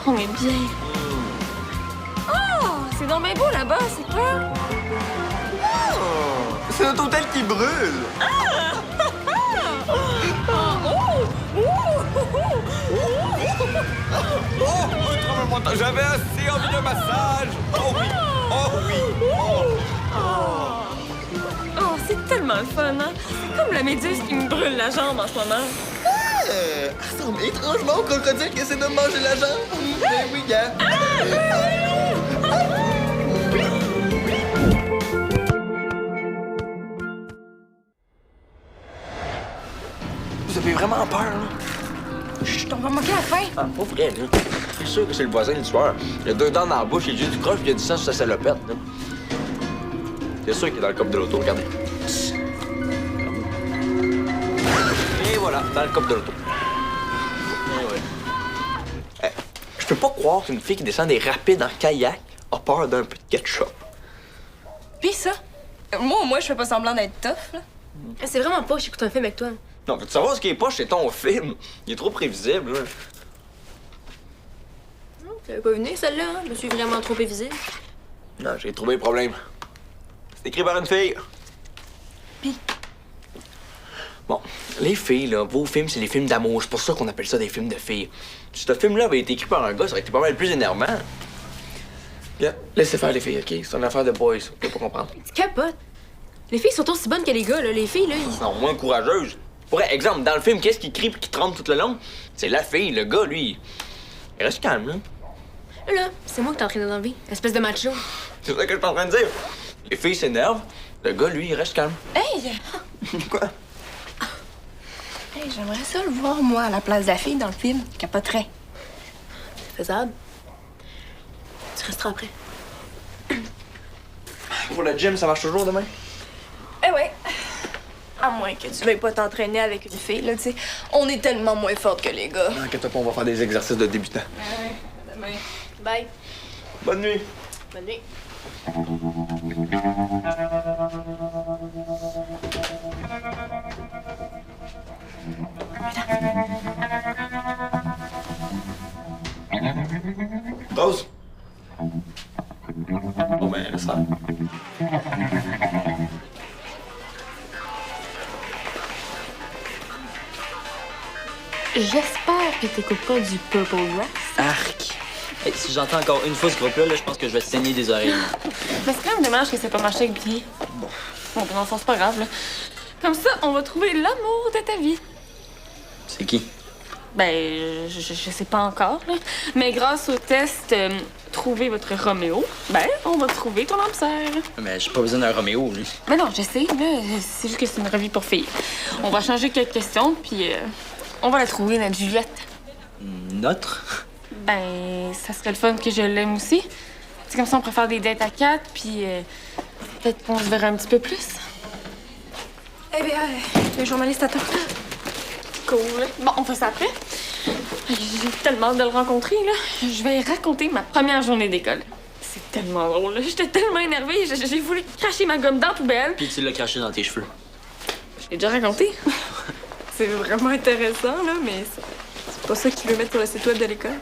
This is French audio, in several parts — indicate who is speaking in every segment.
Speaker 1: qu'on est bien. Oh, c'est donc bien beau là-bas, c'est quoi?
Speaker 2: Oh, c'est notre hôtel qui brûle. Oh, un tremblement de terre. J'avais assez envie d'un massage. Oh oui, oh oui.
Speaker 1: Oh, c'est tellement le fun, hein? C'est comme la méduse qui me brûle la jambe en ce moment.
Speaker 2: Ça ressemble étrangement au crocodile qui essaie de manger la jambe. Ben oui, gars. Vous avez vraiment peur, là?
Speaker 1: Chut, on va manquer la fin.
Speaker 2: Ah, pas vrai, là. C'est sûr que c'est le voisin du soir. Il a 2 dents dans la bouche, il a juste du croche, puis il a du sang sur sa salopette, là. C'est sûr qu'il est dans le coffre de l'auto, regardez. Et voilà, dans le coffre de l'auto. Eh ouais. Je peux pas croire qu'une fille qui descend des rapides en kayak a peur d'un peu de ketchup.
Speaker 1: Puis ça? Moi, je fais pas semblant d'être tough, là.
Speaker 3: C'est vraiment pas, j'écoute un film avec toi.
Speaker 2: Non, mais tu savoir ce qui est poche, c'est ton film. Il est trop prévisible, là.
Speaker 3: T'avais pas venu, celle-là, hein? Je me suis vraiment trop prévisible.
Speaker 2: Non, j'ai trouvé le problème. C'est écrit par une fille.
Speaker 1: Pis?
Speaker 2: Bon, les filles, là, vos films, c'est les films d'amour. C'est pour ça qu'on appelle ça des films de filles. Si ce film-là avait été écrit par un gars, ça aurait été pas mal plus énervant. Bien, laissez faire les filles, OK? C'est une affaire de boys, vous pouvez pas comprendre.
Speaker 3: Tu capotes. Les filles sont aussi bonnes que les gars, là. Les filles, là, ils...
Speaker 2: Non, moins courageuses. Pour exemple, dans le film, qu'est-ce qui crie et qui tremble tout le long? C'est la fille, le gars, lui. Il reste calme, là.
Speaker 3: Là, c'est moi que t'es en train d'enlever. Espèce de macho.
Speaker 2: C'est ça que je suis en train de dire. Les filles s'énervent. Le gars, lui, il reste calme.
Speaker 1: Hey!
Speaker 2: Quoi?
Speaker 1: Hey, j'aimerais ça le voir, moi, à la place de la fille dans le film. Capoterait.
Speaker 3: C'est faisable. Tu resteras après.
Speaker 2: Pour le gym, ça marche toujours demain?
Speaker 1: Eh ouais. À moins que tu veuilles pas t'entraîner avec une fille, là, tu sais. On est tellement moins fortes que les gars.
Speaker 2: Inquiète pas, on va faire des exercices de débutants.
Speaker 1: Ouais, demain.
Speaker 3: Bye.
Speaker 2: Bonne nuit.
Speaker 3: Bonne nuit.
Speaker 2: Rose? Bon, ben, laisse faire.
Speaker 3: J'espère que t'écoutes pas du Purple Grass.
Speaker 4: Arc! Hey, si j'entends encore une fois ce groupe-là, je pense que je vais saigner des oreilles.
Speaker 1: Mais c'est quand même dommage que ça ait pas marché avec Billy. Bon, dans le fond, c'est pas grave, là. Comme ça, on va trouver l'amour de ta vie.
Speaker 4: C'est qui?
Speaker 1: Ben, je sais pas encore, là. Mais grâce au test Trouver votre Roméo, ben, on va trouver ton âme sœur.
Speaker 4: Mais j'ai pas besoin d'un Roméo, lui.
Speaker 1: Mais non, je sais, là. C'est juste que c'est une revue pour filles. On va changer quelques questions, puis on va la trouver, notre Juliette.
Speaker 4: Notre?
Speaker 1: Ben, ça serait le fun que je l'aime aussi. C'est comme ça, on pourrait faire des dates à 4, puis peut-être qu'on se verrait un petit peu plus. Eh bien, le journaliste attend. Cool. Bon, on fait ça après. J'ai tellement hâte de le rencontrer, là. Je vais raconter ma première journée d'école. C'est tellement drôle, là. J'étais tellement énervée. J'ai voulu cracher ma gomme dans la poubelle.
Speaker 4: Puis tu l'as craché dans tes cheveux.
Speaker 1: Je l'ai déjà raconté. C'est vraiment intéressant, là, mais c'est pas ça qu'il veut mettre sur le site web de l'école.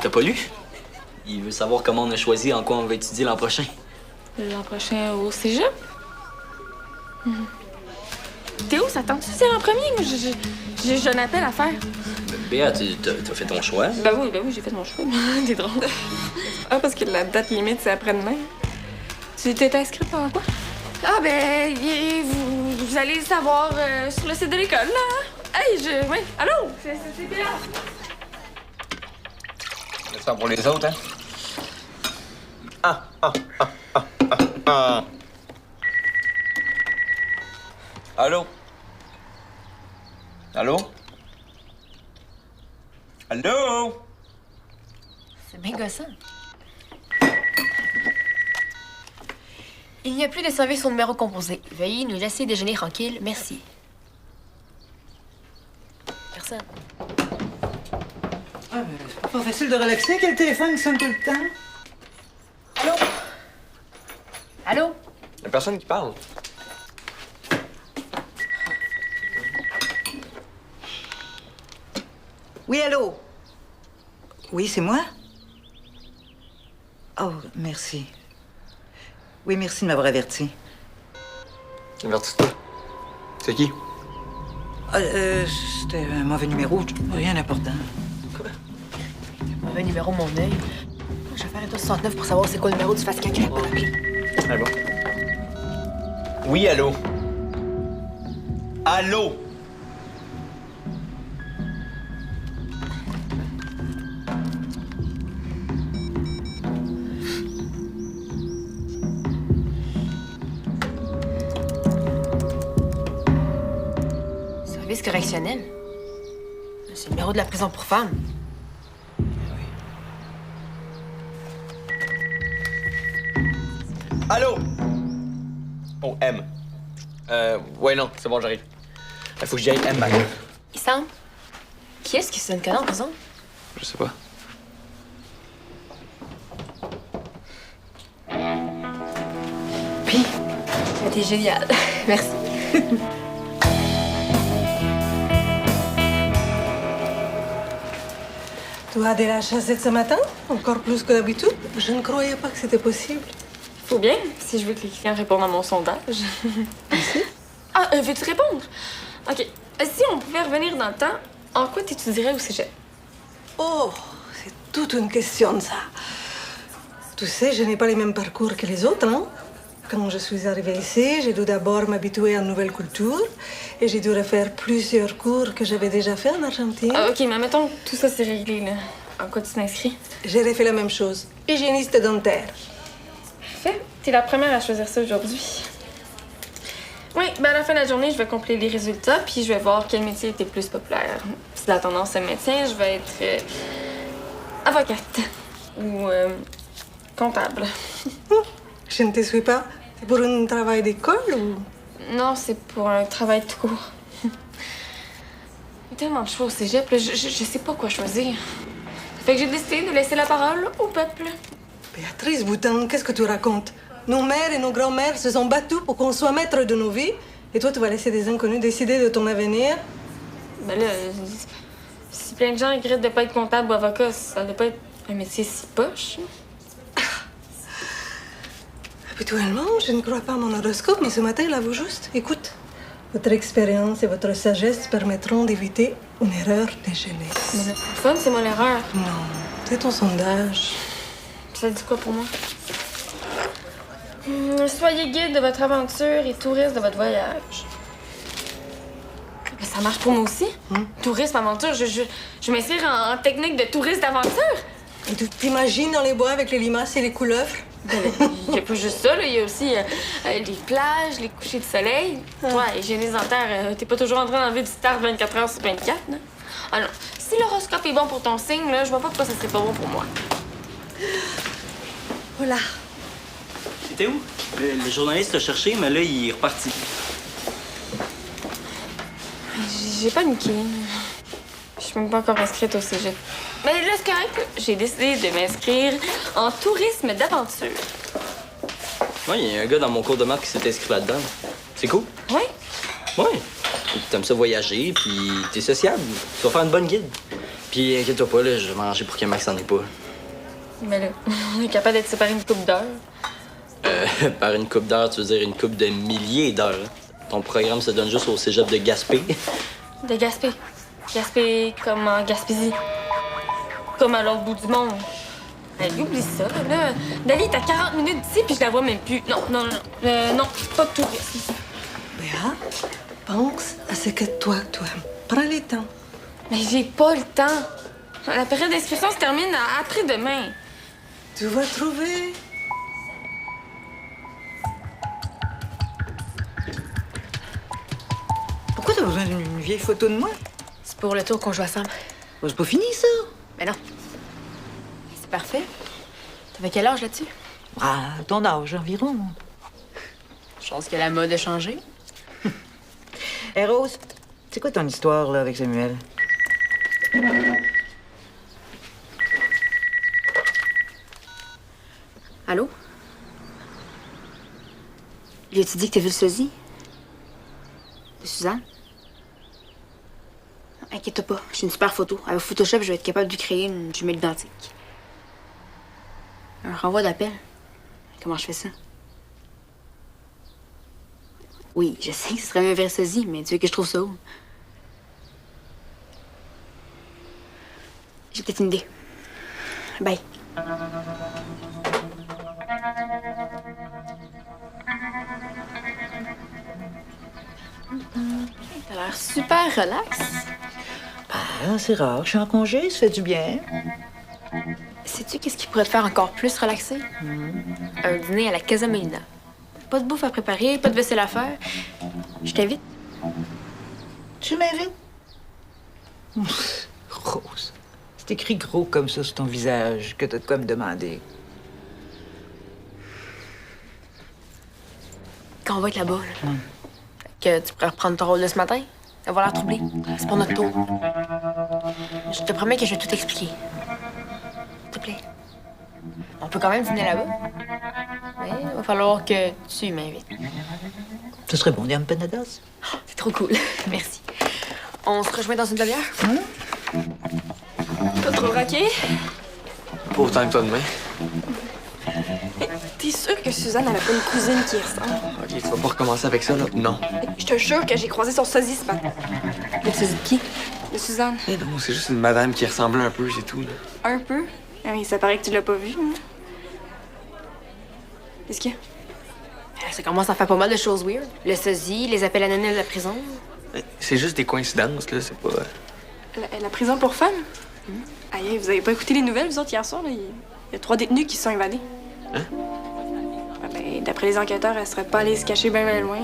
Speaker 4: T'as pas lu? Il veut savoir comment on a choisi en quoi on va étudier l'an prochain.
Speaker 1: L'an prochain au cégep? Théo, ça tente-tu c'est l'an premier? Moi, j'ai un appel à faire.
Speaker 4: Béa, t'as fait ton choix?
Speaker 1: Ben oui, j'ai fait mon choix. T'es drôle. Ah, parce que la date limite, c'est après-demain. Tu t'es inscrite pendant quoi? Ah, ben, vous allez le savoir sur le site de l'école, là. Hey, oui. Allô? C'est bien.
Speaker 2: C'est ça pour les autres, hein? Ah. Allô? Allô? Allô?
Speaker 3: C'est bien gossant. Il n'y a plus de service au numéro composé. Veuillez nous laisser déjeuner tranquille. Merci. Personne.
Speaker 5: Ah, ben, c'est pas facile de relaxer que le téléphone sonne tout le temps.
Speaker 3: Allô? Allô?
Speaker 2: Y'a personne qui parle.
Speaker 5: Oui, allô? Oui, c'est moi? Oh, merci. Oui, merci de m'avoir averti.
Speaker 2: Avertis-toi. C'est qui?
Speaker 5: C'était un mauvais numéro. Rien d'important.
Speaker 3: Mauvais numéro, mon œil. Je vais faire étoile 69 pour savoir c'est quoi le numéro du face caca pour l'appeler.
Speaker 2: Ah bon? Oui, allô? Allô?
Speaker 3: Service correctionnel. C'est le numéro de la prison pour femmes.
Speaker 2: Allô? Oh, M. Ouais, non, c'est bon, j'arrive. Il faut que j'y aille, M, maintenant.
Speaker 3: Il semble. Qui est-ce qui se donne canon en prison?
Speaker 2: Je sais pas.
Speaker 3: Puis, t'es génial. Merci.
Speaker 6: Tu as de la chassette ce matin? Encore plus que d'habitude? Je ne croyais pas que c'était possible.
Speaker 1: Faut bien, si je veux que les clients répondent à mon sondage. Ah, veux-tu répondre? OK. Si on pouvait revenir dans le temps, en quoi t'étudierais au cégep?
Speaker 6: Oh, c'est toute une question, ça. Tu sais, je n'ai pas les mêmes parcours que les autres, hein? Quand je suis arrivée ici, j'ai dû d'abord m'habituer à une nouvelle culture et j'ai dû refaire plusieurs cours que j'avais déjà fait en Argentine.
Speaker 1: Ah, OK, mais mettons que tout ça, c'est réglé, là. En quoi tu t'inscris?
Speaker 6: J'ai refait la même chose. Hygiéniste dentaire.
Speaker 1: Parfait. T'es la première à choisir ça aujourd'hui. Oui, ben à la fin de la journée, je vais compléter les résultats, puis je vais voir quel métier était le plus populaire. Si la tendance me maintient, je vais être avocate ou comptable.
Speaker 6: Je ne te suis pas. C'est pour un travail d'école ou...
Speaker 1: Non, c'est pour un travail tout court. Il y a tellement de choix au cégep, là, je sais pas quoi choisir. Fait que j'ai décidé de laisser la parole au peuple.
Speaker 6: Béatrice Boutin, qu'est-ce que tu racontes? Nos mères et nos grands-mères se sont battues pour qu'on soit maître de nos vies. Et toi, tu vas laisser des inconnus décider de ton avenir?
Speaker 1: Ben là, si plein de gens regrettent de pas être comptable ou avocat, ça doit pas être un métier si poche.
Speaker 6: Habituellement, je ne crois pas à mon horoscope, mais ce matin, il avoue juste. Écoute, votre expérience et votre sagesse permettront d'éviter une erreur de jeunesse.
Speaker 1: Mais le fun, c'est moi l'erreur.
Speaker 6: Non, c'est ton sondage.
Speaker 1: Ça dit quoi pour moi? Soyez guide de votre aventure et touriste de votre voyage. Mais ça marche pour moi aussi. Tourisme, aventure, je m'inscris en technique de touriste d'aventure.
Speaker 6: Et tu t'imagines dans les bois avec les limaces et les couleuvres?
Speaker 1: Il n'y a pas juste ça, là. Il y a aussi les plages, les couchers de soleil. Toi, hygiéniste dentaire, t'es pas toujours en train d'enlever du star 24 heures sur 24, là. Ah non, si l'horoscope est bon pour ton signe, là, je vois pas pourquoi ça serait pas bon pour moi.
Speaker 6: Voilà.
Speaker 4: T'étais où? Le journaliste t'a cherché, mais là, il est reparti.
Speaker 1: J'ai paniqué. Je suis même pas encore inscrite au cégep. Mais là, c'est correct, là. J'ai décidé de m'inscrire en tourisme d'aventure.
Speaker 4: Ouais, il y a un gars dans mon cours de maths qui s'est inscrit là-dedans. C'est cool.
Speaker 1: Oui?
Speaker 4: Ouais. T'aimes ça voyager, puis t'es sociable. Tu vas faire une bonne guide. Puis inquiète-toi pas, là, je vais m'arranger pour que Max s'en ait pas.
Speaker 1: Mais là, on est capable d'être séparés une couple d'heures.
Speaker 4: Par une coupe d'heures, tu veux dire une coupe de milliers d'heures. Hein. Ton programme se donne juste au cégep de Gaspé.
Speaker 1: De Gaspé. Gaspé comme en Gaspésie. Comme à l'autre bout du monde. Hey, oublie ça, là. Dali, t'as 40 minutes d'ici, puis je la vois même plus. Non, non, non. Non, pas de tourisme.
Speaker 6: Béa, pense à ce que toi, tu aimes. Prends le temps.
Speaker 1: Mais j'ai pas le temps. La période d'inscription se termine après-demain.
Speaker 6: Tu vas trouver.
Speaker 5: Pourquoi t'as besoin d'une vieille photo de moi?
Speaker 3: C'est pour le tour qu'on joue ensemble.
Speaker 5: Oh, c'est pas fini, ça?
Speaker 3: Mais non. C'est parfait. T'avais quel âge là-dessus?
Speaker 5: Ah, ton âge environ.
Speaker 3: Je pense que la mode a changé.
Speaker 5: Hé, Rose, c'est quoi ton histoire, là, avec Samuel?
Speaker 3: Allô? Lui as-tu dit que t'as vu le sosie? De Suzanne? inquiète pas, j'ai une super photo. Avec Photoshop, je vais être capable de créer une jumelle identique. Un renvoi d'appel. Comment je fais ça? Oui, je sais que ce serait mieux vers sosie, mais tu veux que je trouve ça où? J'ai peut-être une idée. Bye. T'as l'air super relax.
Speaker 5: Ah, c'est rare. Je suis en congé, ça fait du bien.
Speaker 3: Sais-tu qu'est-ce qui pourrait te faire encore plus relaxer? Un dîner à la Casa Melina. Pas de bouffe à préparer, pas de vaisselle à faire. Je t'invite.
Speaker 5: Tu m'invites? Rose, c'est écrit gros comme ça sur ton visage que t'as de quoi me demander.
Speaker 3: Quand on va être là-bas, là, que tu pourrais reprendre ton rôle de ce matin, avoir l'air troublé. C'est pour notre tour. Je te promets que je vais tout expliquer. S'il te plaît. On peut quand même dîner là-bas. Mais il va falloir que tu m'invites.
Speaker 5: Ce serait bon, des empanadas?
Speaker 3: C'est trop cool. Merci. On se rejoint dans une demi-heure?
Speaker 1: Pas trop raqué?
Speaker 2: Pas autant que toi demain.
Speaker 1: T'es sûr que Suzanne avait pas une cousine qui y ressemble?
Speaker 2: OK, tu vas pas recommencer avec ça, là? Non.
Speaker 1: Je te jure que j'ai croisé son sosie ce matin.
Speaker 3: Le sosie de qui?
Speaker 1: De Suzanne.
Speaker 2: Eh non, c'est juste une madame qui ressemblait un peu, c'est tout, là.
Speaker 1: Un peu? Ah oui, ça paraît que tu l'as pas vue. Hein? Qu'est-ce qu'il y a?
Speaker 3: Ça commence à faire pas mal de choses weird. Le sosie, les appels anonymes de la prison.
Speaker 2: C'est juste des coïncidences, là, c'est pas...
Speaker 1: La prison pour femmes? Aïe, vous avez pas écouté les nouvelles, vous autres, hier soir? Là? Il y a 3 détenus qui se sont évadés.
Speaker 2: Hein?
Speaker 1: Ah ben, d'après les enquêteurs, elle serait pas allée se cacher bien loin.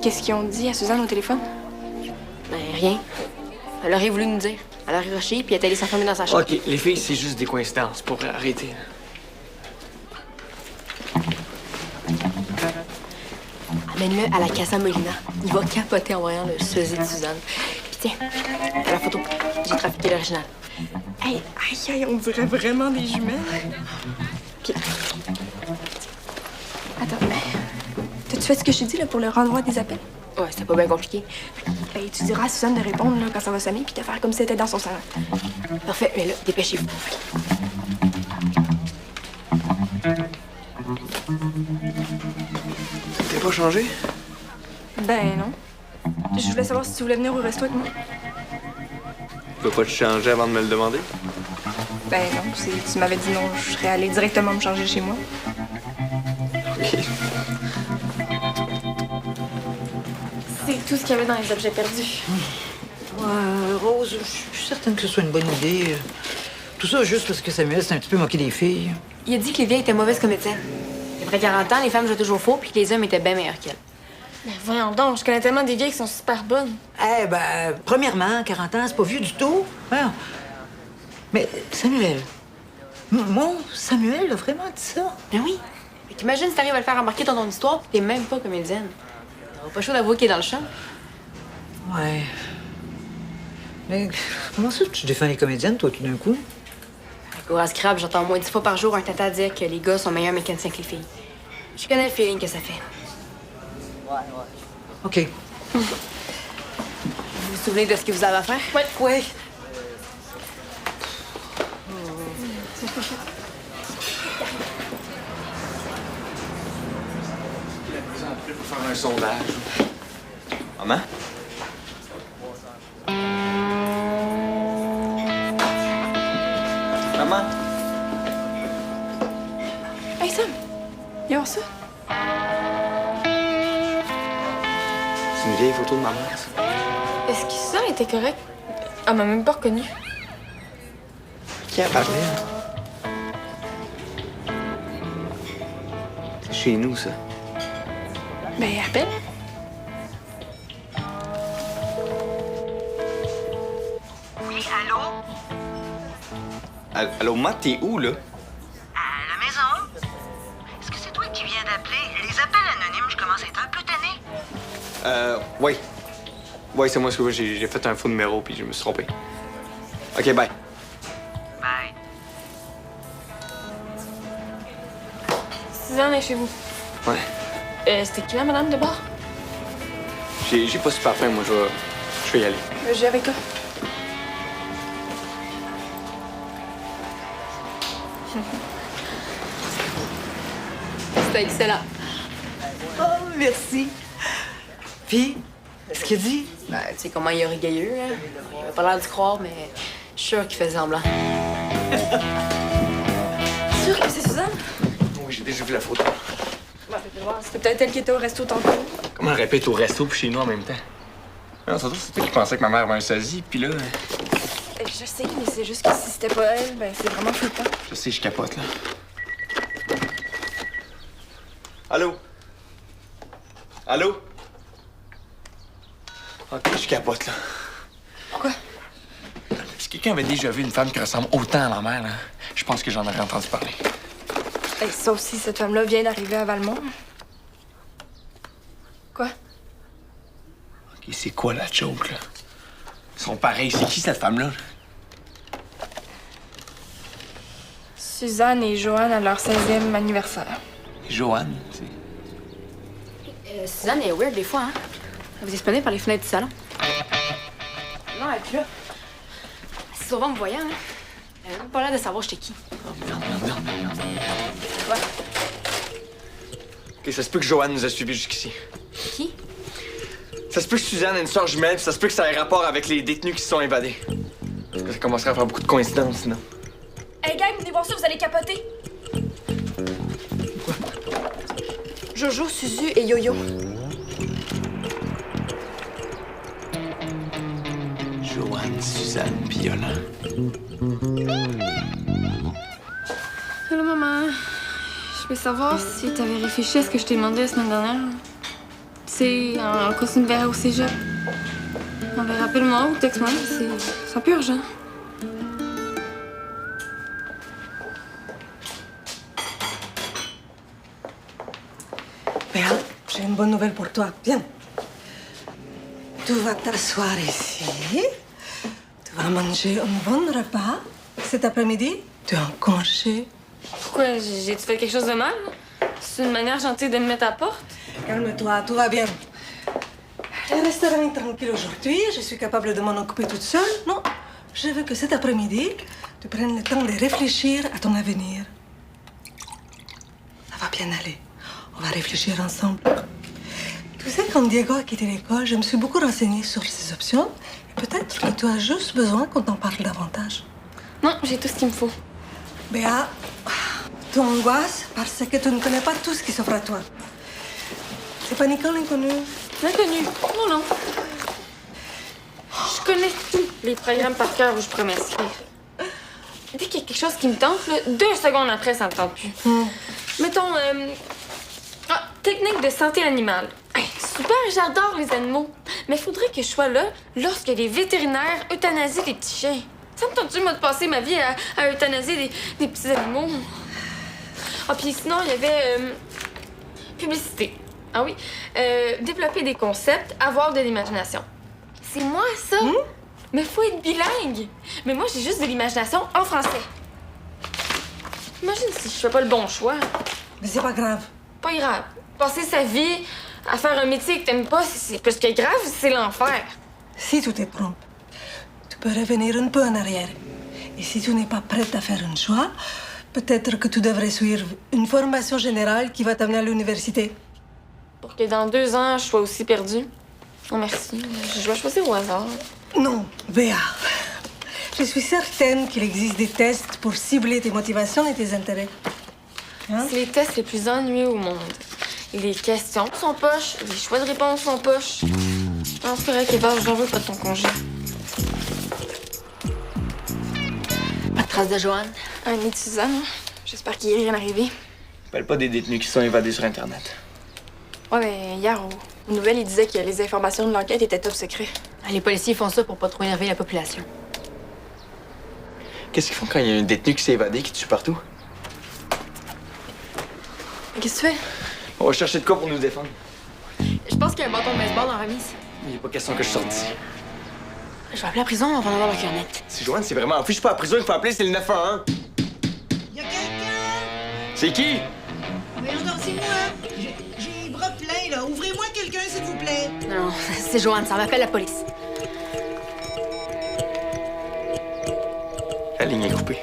Speaker 1: Qu'est-ce qu'ils ont dit à Suzanne au téléphone?
Speaker 3: Ben, rien. Elle aurait voulu nous dire. Elle aurait rushé, puis elle est allée s'enfermer dans sa chambre.
Speaker 2: OK, les filles, c'est juste des coïncidences, pour arrêter.
Speaker 3: Amène-le à la Casa Molina. Il va capoter en voyant le sosie de Suzanne. Puis tiens, t'as la photo. J'ai trafiqué l'original.
Speaker 1: Hey, aïe, on dirait vraiment des jumelles. OK. Attends, mais... T'as-tu fait ce que je t'ai dit, là, pour le renvoi des appels?
Speaker 3: Ouais, c'était pas bien compliqué.
Speaker 1: Ben, tu diras à Suzanne de répondre, là, quand ça va sonner, puis de faire comme si c'était dans son salon.
Speaker 3: Parfait, mais là, dépêchez-vous.
Speaker 2: T'es pas changé?
Speaker 1: Ben, non. Je voulais savoir si tu voulais venir au resto avec moi.
Speaker 2: Tu vas pas te changer avant de me le demander?
Speaker 1: Ben, non. Si tu m'avais dit non, je serais allée directement me changer chez moi.
Speaker 2: OK.
Speaker 1: C'est tout ce qu'il y avait dans les objets perdus.
Speaker 5: Ouais, Rose, je suis certaine que ce soit une bonne idée. Tout ça juste parce que Samuel s'est un petit peu moqué des filles.
Speaker 3: Il a dit que les vieilles étaient mauvaises comédiennes. Après 40 ans, les femmes jouaient toujours faux, puis que les hommes étaient bien meilleurs qu'elles.
Speaker 1: Mais voyons donc, je connais tellement des vieilles qui sont super bonnes.
Speaker 5: Eh ben, premièrement, 40 ans, c'est pas vieux du tout. Voyons. Mais Samuel, mon Samuel a vraiment dit ça?
Speaker 3: Ben oui. Fait qu'imagine si t'arrives à le faire remarquer dans ton histoire, puis t'es même pas comédienne. T'auras pas chaud d'avouer qu'il est dans le champ.
Speaker 5: Ouais. Mais comment ça tu défends les comédiennes, toi, tout d'un coup?
Speaker 3: Au Scrap, j'entends au moins 10 fois par jour un tata dire que les gars sont meilleurs mécaniciens que les filles. Je connais le feeling que ça fait.
Speaker 5: OK.
Speaker 3: Vous vous souvenez de ce que vous avez à faire?
Speaker 1: Ouais.
Speaker 5: Ouais.
Speaker 2: Pour faire un sondage. Maman? Maman?
Speaker 1: Hey, Sam! Viens voir ça.
Speaker 2: C'est une vieille photo de ma mère, ça.
Speaker 1: Est-ce que ça était correct? Elle m'a même pas reconnue.
Speaker 2: Qui a parlé, là? C'est chez nous, ça.
Speaker 1: Ben, appelle.
Speaker 7: Oui, allô?
Speaker 2: Allô, Matt, t'es où, là?
Speaker 7: À la maison? Est-ce que c'est toi qui viens d'appeler? Les appels anonymes, je commence à être un peu tannée.
Speaker 2: Oui. Oui, c'est moi, parce que j'ai fait un faux numéro, puis je me suis trompé. OK, bye.
Speaker 7: Bye.
Speaker 1: Suzanne est chez vous.
Speaker 2: Ouais.
Speaker 1: C'était qui la madame de bord?
Speaker 2: J'ai pas super faim, moi, je vais vais y aller.
Speaker 1: Je vais avec toi.
Speaker 3: C'était excellent.
Speaker 5: Oh, merci. Puis, ce qu'il dit?
Speaker 3: Ben, tu sais comment il est orgueilleux, hein? Il a pas l'air d'y croire, mais je suis sûre qu'il fait semblant.
Speaker 1: Sûr que c'est Suzanne?
Speaker 2: Oui, j'ai déjà vu la photo.
Speaker 1: Ouais, fais voir. C'était peut-être elle qui était au resto tantôt.
Speaker 2: Comment elle répète au resto puis chez nous en même temps? Non, surtout, c'était qui pensait que ma mère avait un sosie, puis là,
Speaker 1: Je sais, mais c'est juste que si c'était pas elle, ben c'est vraiment flippant.
Speaker 2: je sais, je capote, là. Allô? Allô? Ok, je capote, là.
Speaker 1: Pourquoi?
Speaker 2: Si quelqu'un avait déjà vu une femme qui ressemble autant à ma mère, là, je pense que j'en aurais entendu parler.
Speaker 1: Hey, sauf si cette femme-là vient d'arriver à Valmont. Quoi?
Speaker 2: Ok, c'est quoi la joke, là? Ils sont pareils. C'est qui cette femme-là?
Speaker 1: Suzanne et Joanne à leur 16e anniversaire.
Speaker 2: Joanne, c'est.
Speaker 3: Suzanne est weird des fois, hein? Elle vous espionnait par les fenêtres du salon. Non, elle est plus là. C'est souvent me voyant, hein? Elle a même pas l'air de savoir j'étais qui.
Speaker 2: Oh, merde.
Speaker 3: Ouais.
Speaker 2: Ok, ça se peut que Joanne nous a suivis jusqu'ici.
Speaker 3: Qui?
Speaker 2: Ça se peut que Suzanne ait une sœur jumelle, puis ça se peut que ça ait rapport avec les détenus qui se sont évadés. Parce que ça commencerait à faire beaucoup de coïncidences, sinon.
Speaker 1: Hey gang, venez voir ça, vous allez capoter.
Speaker 2: Quoi?
Speaker 1: Jojo, Suzu et Yo-Yo.
Speaker 2: Joanne, Suzanne, puis Yolande.
Speaker 1: Allô, maman. Je veux savoir si t'avais réfléchi à ce que je t'ai demandé la semaine dernière. C'est en costume vert au cégep. Non, ben, rappelle-moi ou texte-moi, c'est un peu urgent.
Speaker 6: Béa, j'ai une bonne nouvelle pour toi. Viens. Tu vas t'asseoir ici. Tu vas manger un bon repas. Cet après-midi, tu es en congé.
Speaker 1: Pourquoi? J'ai-tu fait quelque chose de mal? C'est une manière gentille de me mettre à la porte?
Speaker 6: Calme-toi, tout va bien. Le restaurant est tranquille aujourd'hui. Je suis capable de m'en occuper toute seule. Non, je veux que cet après-midi, tu prennes le temps de réfléchir à ton avenir. Ça va bien aller. On va réfléchir ensemble. Tu sais, quand Diego a quitté l'école, je me suis beaucoup renseignée sur ses options. Et peut-être que tu as juste besoin qu'on t'en parle davantage.
Speaker 1: Non, j'ai tout ce qu'il me faut.
Speaker 6: Béa, tu angoisses parce que tu ne connais pas tout ce qui s'offre à toi. C'est paniquant l'inconnu.
Speaker 1: L'inconnu. Non. Je connais tous les programmes par cœur où je pourrais m'inscrire. Dès qu'il y a quelque chose qui me tente, là, 2 secondes après, ça me tente plus. Mettons, technique de santé animale. Hey, super, j'adore les animaux. Mais faudrait que je sois là lorsque les vétérinaires euthanasient les petits chiens. Ça me tente-tu, moi, de passer ma vie à euthanasier des petits animaux? Ah, puis sinon, il y avait publicité. Ah oui, développer des concepts, avoir de l'imagination. C'est moi, ça. Mais faut être bilingue. Mais moi, j'ai juste de l'imagination en français. Imagine si je fais pas le bon choix.
Speaker 6: Mais c'est pas grave.
Speaker 1: Pas grave. Passer sa vie à faire un métier que t'aimes pas, c'est plus que grave, c'est l'enfer.
Speaker 6: Si tu te trompes, tu peux revenir un peu en arrière. Et si tu n'es pas prête à faire un choix, peut-être que tu devrais suivre une formation générale qui va t'amener à l'université.
Speaker 1: Pour que dans 2 ans, je sois aussi perdue. Oh, merci. Je vais choisir au hasard.
Speaker 6: Non, Béa. Je suis certaine qu'il existe des tests pour cibler tes motivations et tes intérêts. Hein?
Speaker 1: C'est les tests les plus ennuyeux au monde. Les questions sont poches, les choix de réponse sont poches. Non, c'est correct, Eva, j'en veux pas de ton congé.
Speaker 3: Pas de traces de Joanne.
Speaker 1: Un nid de Suzanne. J'espère qu'il y est rien arrivé.
Speaker 2: Appelle pas des détenus qui sont évadés sur Internet.
Speaker 1: Ouais, mais hier, aux nouvelles, il disait que les informations de l'enquête étaient top secret.
Speaker 3: Les policiers font ça pour pas trop énerver la population.
Speaker 2: Qu'est-ce qu'ils font quand il y a un détenu qui s'est évadé, qui tue partout?
Speaker 1: Qu'est-ce que tu fais?
Speaker 2: On va chercher de quoi pour nous défendre.
Speaker 3: Je pense qu'il y a un bâton de baseball dans la remise.
Speaker 2: Il n'est pas question que je sorte d'ici.
Speaker 3: Je vais appeler la prison, on va en avoir le cœur net.
Speaker 2: Si Joanne, c'est vraiment enfui, je suis pas à la prison, il faut appeler, c'est le 911.
Speaker 5: Y a quelqu'un?
Speaker 2: C'est qui?
Speaker 5: Voyons donc, c'est moi. J'ai les bras pleins, là. Ouvrez-moi quelqu'un, s'il vous plaît.
Speaker 3: Non, c'est Joanne, ça m'appelle la police.
Speaker 2: ligne est coupée.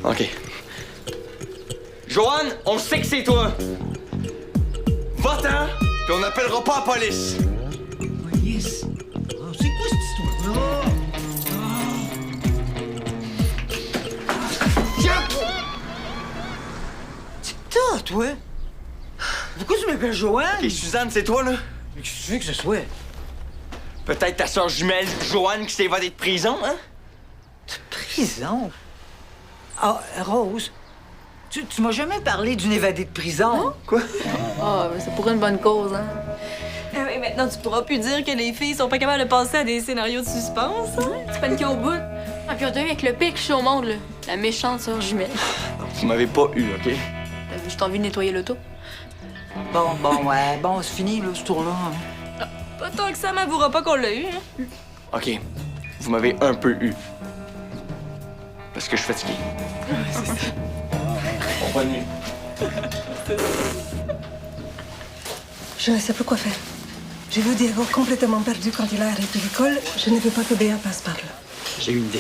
Speaker 2: OK. Joanne, on sait que c'est toi. Va-t'en, puis on n'appellera pas la police.
Speaker 5: Police? Oh, c'est quoi cette histoire-là? C'est toi, toi? Pourquoi tu m'appelles Joanne?
Speaker 2: OK, Suzanne, c'est toi, là?
Speaker 5: Mais qu'est-ce que tu veux que ce soit?
Speaker 2: Peut-être ta soeur jumelle, Joanne, qui s'est évadée de prison, hein?
Speaker 5: Prison? Ah, Rose, tu m'as jamais parlé d'une évadée de prison?
Speaker 2: Quoi?
Speaker 3: Ah, c'est pour une bonne cause, hein?
Speaker 8: Mais maintenant, tu pourras plus dire que les filles sont pas capables de passer à des scénarios de suspense, hein?
Speaker 3: Tu paniques au bout. Ah, puis on t'a eu avec le pire cliché au monde, là. La méchante sœur jumelle.
Speaker 2: Vous m'avez pas eu, OK?
Speaker 3: T'as juste envie de nettoyer l'auto.
Speaker 5: Bon, c'est fini, là, ce tour-là. Hein.
Speaker 8: Pas tant que ça m'avouera pas qu'on l'a eu, hein?
Speaker 2: OK. Vous m'avez un peu eu. Parce que je suis fatigué.
Speaker 8: C'est ça.
Speaker 2: Bonne nuit.
Speaker 6: Je ne sais plus quoi faire. J'ai vu Diego complètement perdu quand il a arrêté l'école. Je ne veux pas que Béa passe par là.
Speaker 4: J'ai une idée.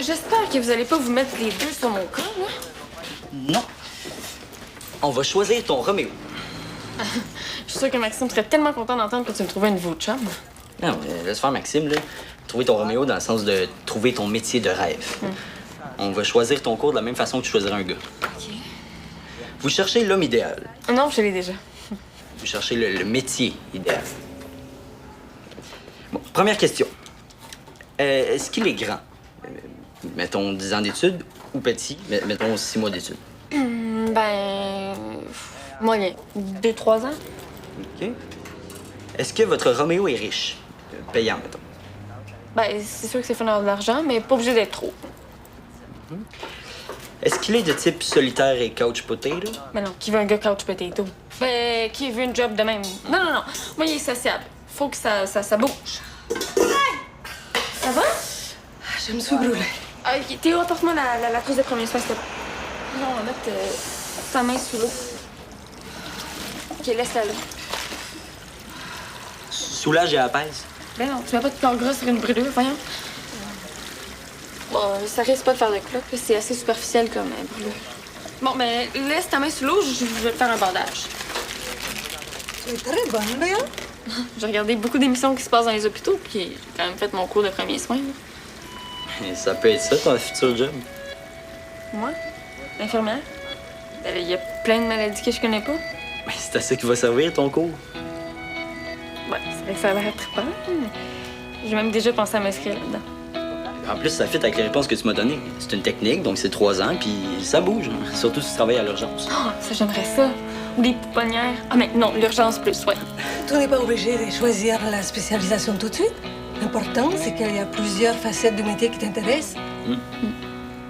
Speaker 1: J'espère que vous allez pas vous mettre les deux sur mon corps, là.
Speaker 4: Non. On va choisir ton Roméo.
Speaker 1: Je suis sûre que Maxime serait tellement content d'entendre que tu me trouvais un nouveau chum.
Speaker 4: Non, laisse faire Maxime, là. Trouver ton Roméo dans le sens de trouver ton métier de rêve. On va choisir ton cours de la même façon que tu choisirais un gars.
Speaker 1: OK.
Speaker 4: Vous cherchez l'homme idéal.
Speaker 1: Non, je l'ai déjà.
Speaker 4: Vous cherchez le métier idéal. Bon, première question. Est-ce qu'il est grand? Mettons 10 ans d'études ou petit? Mettons 6 mois d'études.
Speaker 1: Moyen. 2-3 ans.
Speaker 4: OK. Est-ce que votre Roméo est riche? Payant, mettons.
Speaker 1: C'est sûr que c'est fun d'avoir de l'argent, mais pas obligé d'être trop.
Speaker 4: Est-ce qu'il est de type solitaire et couch potato?
Speaker 1: Mais non, qui veut un gars couch potato? Qui veut une job de même? Non. Moi, il est sociable. Faut que ça bouge. Ça va?
Speaker 6: Je me suis brûlée.
Speaker 1: Théo, apporte-moi la trousse de premier soin, s'il te plaît. Non, on va mettre ta main sous l'eau. OK, laisse-la là.
Speaker 4: Soulage et apaise.
Speaker 1: Ben non, tu mets pas de corps gras sur une brûlure, voyons. Bon, ça risque pas de faire de cloque, là. C'est assez superficiel comme brûlure. Bon, mais laisse ta main sous l'eau, je vais te faire un bandage.
Speaker 6: Tu es très bonne, Béa.
Speaker 1: J'ai regardé beaucoup d'émissions qui se passent dans les hôpitaux, puis j'ai quand même fait mon cours de premiers soins. Là.
Speaker 4: Et ça peut être ça, ton futur job.
Speaker 1: Moi? Infirmière? Il y a plein de maladies que je connais pas.
Speaker 4: Mais c'est à ça qui va servir, ton cours.
Speaker 1: Ouais, c'est vrai que ça a l'air trippant. J'ai même déjà pensé à m'inscrire là-dedans.
Speaker 4: En plus, ça fit avec les réponses que tu m'as données. C'est une technique, donc c'est 3 ans, puis ça bouge. Hein. Surtout si tu travailles à l'urgence.
Speaker 1: Oh, ça, j'aimerais ça. Ou des pouponnières. Ah, mais non, l'urgence plus, ouais.
Speaker 6: Tu n'es pas obligé de choisir la spécialisation tout de suite. L'important, c'est qu'il y a plusieurs facettes du métier qui t'intéressent.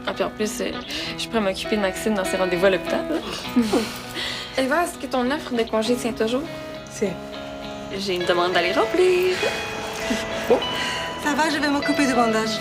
Speaker 1: Ah, puis en plus, je pourrais m'occuper de Maxime dans ses rendez-vous à l'hôpital. Eva, est-ce que ton offre de congé tient toujours?
Speaker 6: C'est.
Speaker 1: J'ai une demande d'aller remplir.
Speaker 6: Ça va, je vais m'occuper du bandage.